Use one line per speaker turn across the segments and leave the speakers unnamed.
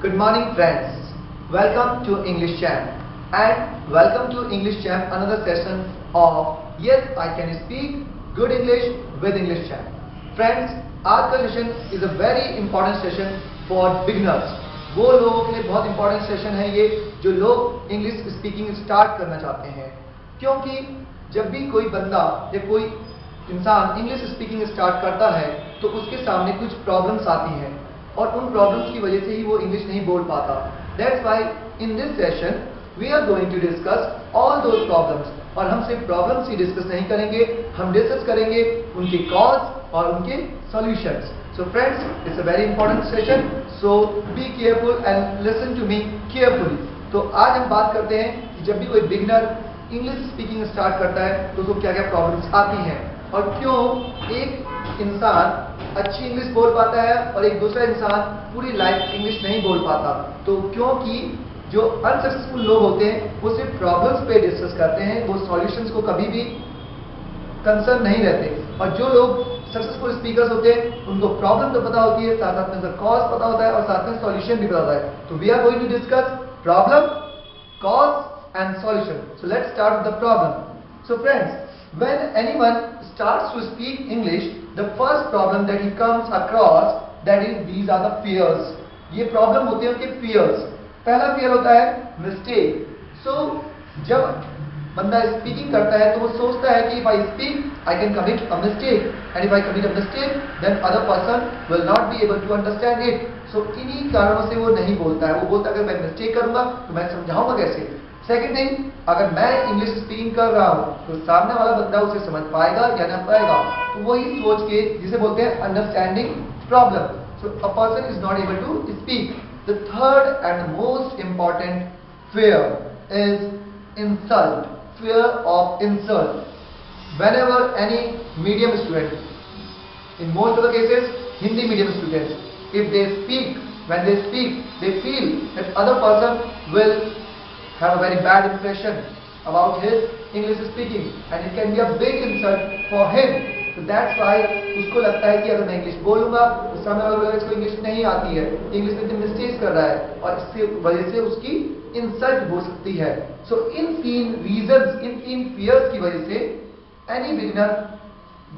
Good morning friends. Welcome to English Champ and welcome to English Champ another session of Yes I Can Speak Good English with English Champ. Friends, आज का session is a very important session for beginners. वो लोगों के लिए बहुत important session है ये जो लोग English speaking start करना चाहते हैं, क्योंकि जब भी कोई बंदा या कोई इंसान इंग्लिश स्पीकिंग स्टार्ट करता है तो उसके सामने कुछ प्रॉब्लम्स आती हैं और उन प्रॉब्लम्स की वजह से ही वो इंग्लिश नहीं बोल पाता. That's why in this session we are going to discuss all those problems. और हम सिर्फ प्रॉब्लम्स ही डिस्कस नहीं करेंगे, हम डिस्कस करेंगे उनके कॉज और उनके solutions. So friends, it's a very important session, so be careful and listen to me carefully. तो आज हम बात करते हैं कि जब भी कोई बिगिनर इंग्लिश स्पीकिंग स्टार्ट करता है तो उसको क्या क्या प्रॉब्लम्स आती हैं और क्यों एक इंसान अच्छी इंग्लिश बोल पाता है और एक दूसरा इंसान पूरी लाइफ इंग्लिश नहीं बोल पाता. तो क्योंकि जो अनसक्सेसफुल लोग होते हैं वो सिर्फ प्रॉब्लम्स पे डिस्कस करते हैं, वो सॉल्यूशंस को कभी भी कंसर्न नहीं रहते. और जो लोग सक्सेसफुल स्पीकर्स होते हैं उनको प्रॉब्लम तो पता होती है, साथ साथ में कॉज पता होता है और साथ में सॉल्यूशन भी पता होता है. तो we are going to discuss problem, cause and solution. So let's start with the problem. So friends, when anyone starts to speak English, the first problem that he comes across, that is these are the fears. ये problem होते हैं उनके fears. पहला fear होता है mistake. So जब बंदा speaking करता है तो वो सोचता है कि if I speak, I can commit a mistake, and if I commit a mistake, then other person will not be able to understand it. So इन्हीं कारणों से वो नहीं बोलता है. वो बोलता है अगर मैं mistake करूंगा तो मैं समझाऊंगा कैसे. सेकेंड थिंग, अगर मैं इंग्लिश स्पीकिंग कर रहा हूं तो सामने वाला बंदा उसे समझ पाएगा या ना पाएगा. तो वही सोच के जिसे बोलते हैं understanding problem. So a person is not able to speak. The third and most important fear is insult, fear of insult. Whenever any medium student, in most of the cases Hindi medium students, if they speak, when they speak, they feel that other person will have a very bad impression about his English speaking and it can be a big insult for him. So that's why उसको लगता है कि अगर मैं English बोलूंगा तो सामने वाला बोलेगा इसको इंग्लिश नहीं आती है, इंग्लिश में तो मिस्टेक्स कर रहा है और इससे वजह से उसकी इंसल्ट हो सकती है. सो इन तीन रीजंस, इन तीन फियर्स की वजह से any beginner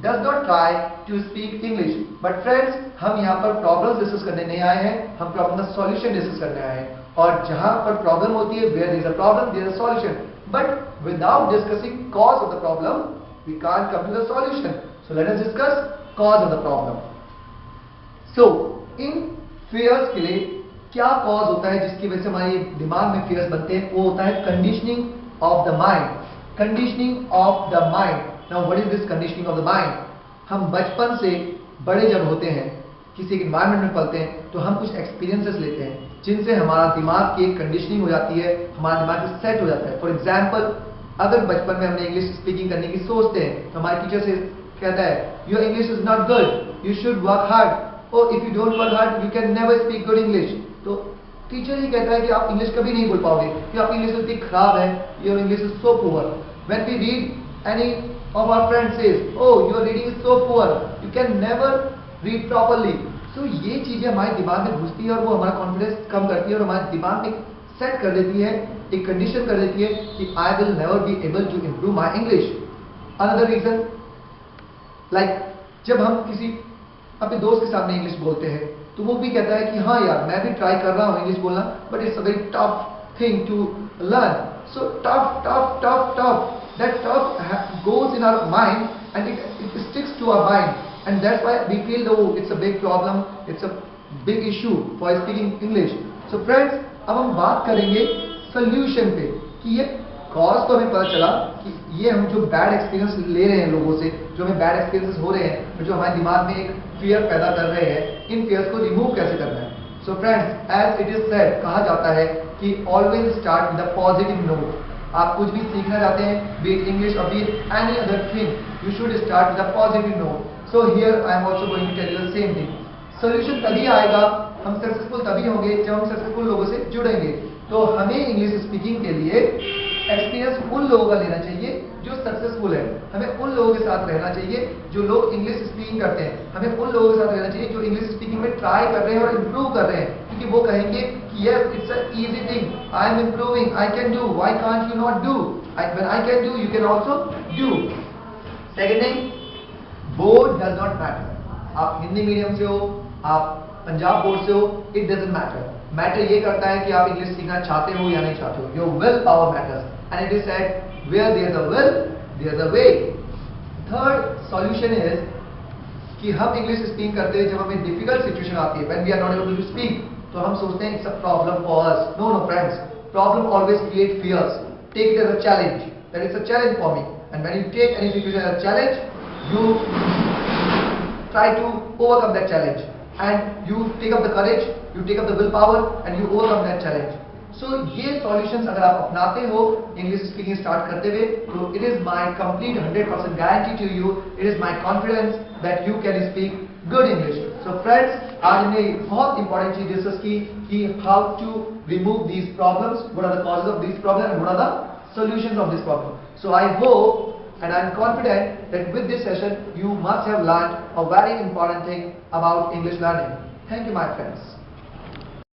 does not try to speak English. But friends, हम यहाँ पर प्रॉब्लम्स डिस्कस करने नहीं आए हैं, हम प्रॉब्लम का सॉल्यूशन डिस्कस करने आए हैं. और जहां पर प्रॉब्लम होती है, where there is a problem there is a solution, but without discussing cause of the problem we can't come to the solution. So let us discuss cause of the problem. So in fears के लिए क्या cause होता है जिसकी वजह से हमारे दिमाग में fears बनते हैं? वो होता है conditioning of the mind. Conditioning of the mind. Now what is this conditioning of the mind? हम बचपन से बड़े जब होते हैं, किसी एक एनवायरनमेंट में पलते हैं तो हम कुछ एक्सपीरियंसेस लेते हैं जिनसे हमारा दिमाग की एक कंडीशनिंग हो जाती है, हमारा दिमाग सेट हो जाता है. फॉर एग्जांपल, अगर बचपन में हमने इंग्लिश स्पीकिंग करने की सोचते हैं तो हमारे टीचर से कहता है your English is not good, you should work hard, और if you don't work hard you can never speak good English. तो टीचर ही कहता है कि आप इंग्लिश कभी नहीं बोल पाओगे कि आपकी इंग्लिश इतनी खराब है, your English is so poor. When we read any of our friends says, oh your reading is so poor, you can never read properly. So ये चीजें हमारे दिमाग में घुसती है और वो हमारा कॉन्फिडेंस कम करती है और हमारे दिमाग में सेट कर देती है, एक कंडीशन कर देती है कि I will never be able to improve my English. Another reason, like जब हम किसी अपने दोस्त के सामने इंग्लिश बोलते हैं तो वो भी कहता है कि हाँ यार मैं भी ट्राई कर रहा हूँ इंग्लिश बोलना, but it's a very tough thing to learn. So tough tough tough tough, that stuff goes in our mind and it sticks to our mind, and that's why we feel though it's a big problem, it's a big issue for speaking English. So friends, अब हम बात करेंगे solution पे कि ये cause तो हमें पता चला कि ये हम जो bad experience ले रहे हैं लोगों से, जो हमें bad experiences हो रहे हैं, जो हमारे दिमाग में एक fear पैदा कर रहे हैं, इन fears को remove कैसे करना है. So friends, as it is said, कहा जाता है कि always start with a positive note. आप कुछ भी सीखना चाहते हैं, be it English or be it any other thing, you should start with a positive note. So here I am also going to tell you the same thing. Solution तभी आएगा, हम successful तभी होंगे जब हम सक्सेसफुल लोगों से जुड़ेंगे. तो हमें इंग्लिश स्पीकिंग के लिए एक्सपीरियंस उन लोगों का लेना चाहिए जो सक्सेसफुल है, हमें उन लोगों के साथ रहना चाहिए जो लोग इंग्लिश स्पीकिंग करते हैं। हमें उन लोगों के साथ रहना चाहिए जो इंग्लिश स्पीकिंग में ट्राई कर रहे हैं और इम्प्रूव कर रहे हैं, क्योंकि वो कहेंगे कि yes it's a easy thing, I am improving, I can do, why can't you not do, when I can do you can also do. Second thing, board does not matter. आप Hindi medium से हो, आप Punjab board से हो, it doesn't matter. Matter ये करता है कि आप इंग्लिश सीखना चाहते हो या नहीं चाहते हो। Your will power matters and it is said where there is a will there is a way. Third solution is कि हम इंग्लिश स्पीक करते हैं जब हमें डिफिकल्ट सिचुएशन आती है, when we are not able to speak, तो हम सोचते हैं it's a problem for us. No no friends, problem always create fears. Take it as a challenge, that is a challenge for me, and when you take any situation as a challenge, you try to overcome that challenge, and you take up the courage, you take up the willpower, and you overcome that challenge. So ये solutions अगर आप अपनाते हो English speaking start करते हुए, तो it is my complete 100% guarantee to you, it is my confidence that you can speak good English. So friends, आज हमने बहुत important चीज डिस्कस की कि how to remove these problems, what are the causes of these problems, and what are the solutions of this problem. So I hope and I am confident that with this session you must have learned a very important thing about English learning. Thank you, my friends.